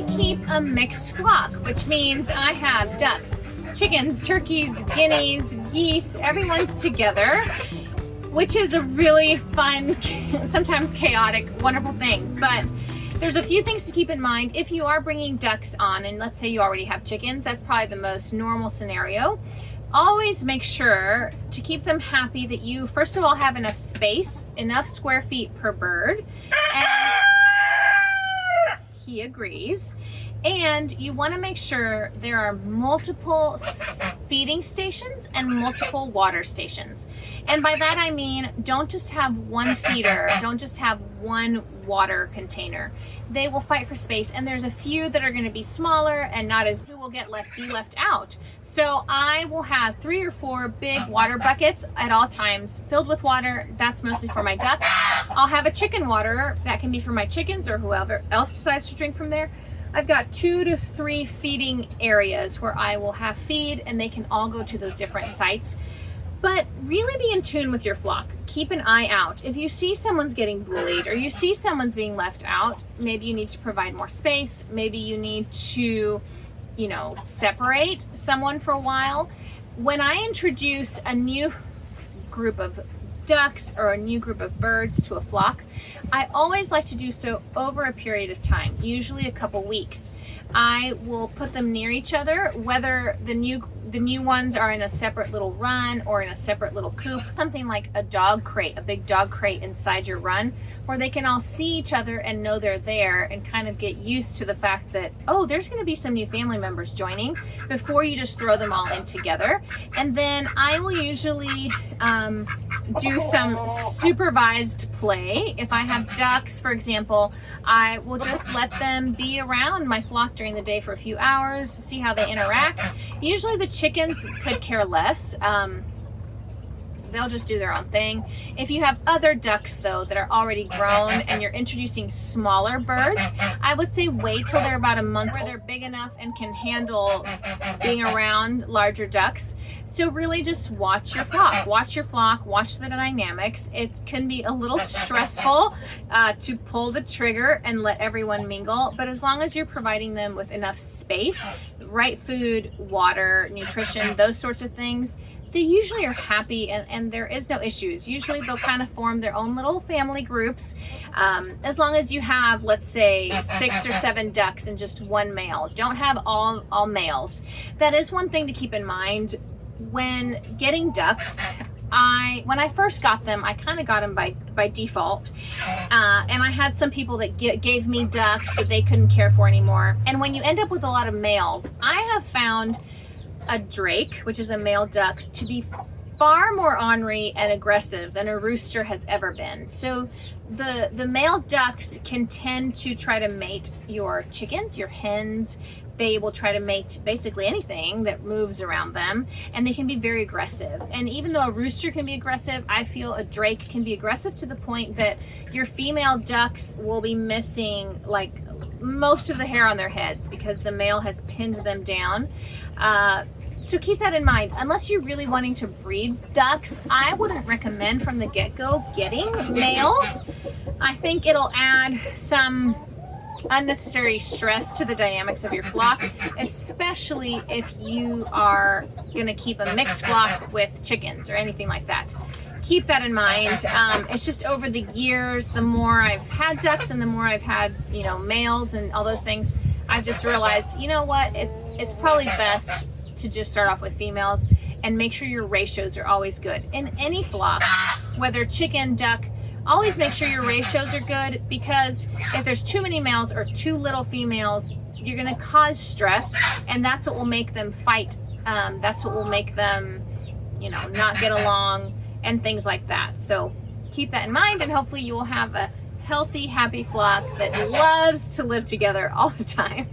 I keep a mixed flock, which means I have ducks, chickens, turkeys, guineas, geese, everyone's together, which is a really fun, sometimes chaotic, wonderful thing. But there's a few things to keep in mind. If you are bringing ducks on, and let's say you already have chickens, that's probably the most normal scenario. Always make sure to keep them happy that you, first of all, have enough space, enough square feet per bird. And he agrees. And you want to make sure there are multiple feeding stations and multiple water stations. And by that I mean, don't just have one feeder, don't just have one water container. They will fight for space, and there's a few that are going to be smaller and not as who will be left out. So I will have 3 or 4 big water buckets at all times filled with water. That's mostly for my ducks. I'll have a chicken water that can be for my chickens or whoever else decides to drink from there. I've got 2 to 3 feeding areas where I will have feed, and they can all go to those different sites. But really be in tune with your flock. Keep an eye out. If you see someone's getting bullied or you see someone's being left out, maybe you need to provide more space. Maybe you need to, separate someone for a while. When I introduce a new group of ducks or a new group of birds to a flock, I always like to do so over a period of time, usually a couple weeks. I will put them near each other, whether the new ones are in a separate little run or in a separate little coop, something like a dog crate, a big dog crate inside your run, where they can all see each other and know they're there and kind of get used to the fact that, oh, there's going to be some new family members joining, before you just throw them all in together. And then I will usually do some supervised play. If I have ducks, for example, I will just let them be around my flock during the day for a few hours to see how they interact. Usually the chickens could care less. They'll just do their own thing. If you have other ducks though that are already grown and you're introducing smaller birds, I would say wait till they're about a month where they're big enough and can handle being around larger ducks. So really just watch your flock, watch the dynamics. It can be a little stressful to pull the trigger and let everyone mingle, but as long as you're providing them with enough space, right food, water, nutrition, those sorts of things, they usually are happy and there is no issues. Usually they'll kind of form their own little family groups. As long as you have, let's say, 6 or 7 ducks and just one male. Don't have all males. That is one thing to keep in mind when getting ducks. When I first got them, I kind of got them by default. And I had some people that gave me ducks that they couldn't care for anymore. And when you end up with a lot of males, I have found a drake, which is a male duck, to be far more ornery and aggressive than a rooster has ever been. So the male ducks can tend to try to mate your chickens, your hens. They will try to mate basically anything that moves around them, and they can be very aggressive. And even though a rooster can be aggressive, I feel a drake can be aggressive to the point that your female ducks will be missing like most of the hair on their heads because the male has pinned them down. So keep that in mind. Unless you're really wanting to breed ducks, I wouldn't recommend from the get-go getting males. I think it'll add some unnecessary stress to the dynamics of your flock, especially if you are going to keep a mixed flock with chickens or anything like that. Keep that in mind. It's just over the years, the more I've had ducks and the more I've had, males and all those things, I've just realized, you know what, it's probably best to just start off with females and make sure your ratios are always good. In any flock, whether chicken, duck, always make sure your ratios are good, because if there's too many males or too little females, you're going to cause stress, and that's what will make them fight. That's what will make them, not get along and things like that. So keep that in mind, and hopefully you will have a healthy, happy flock that loves to live together all the time.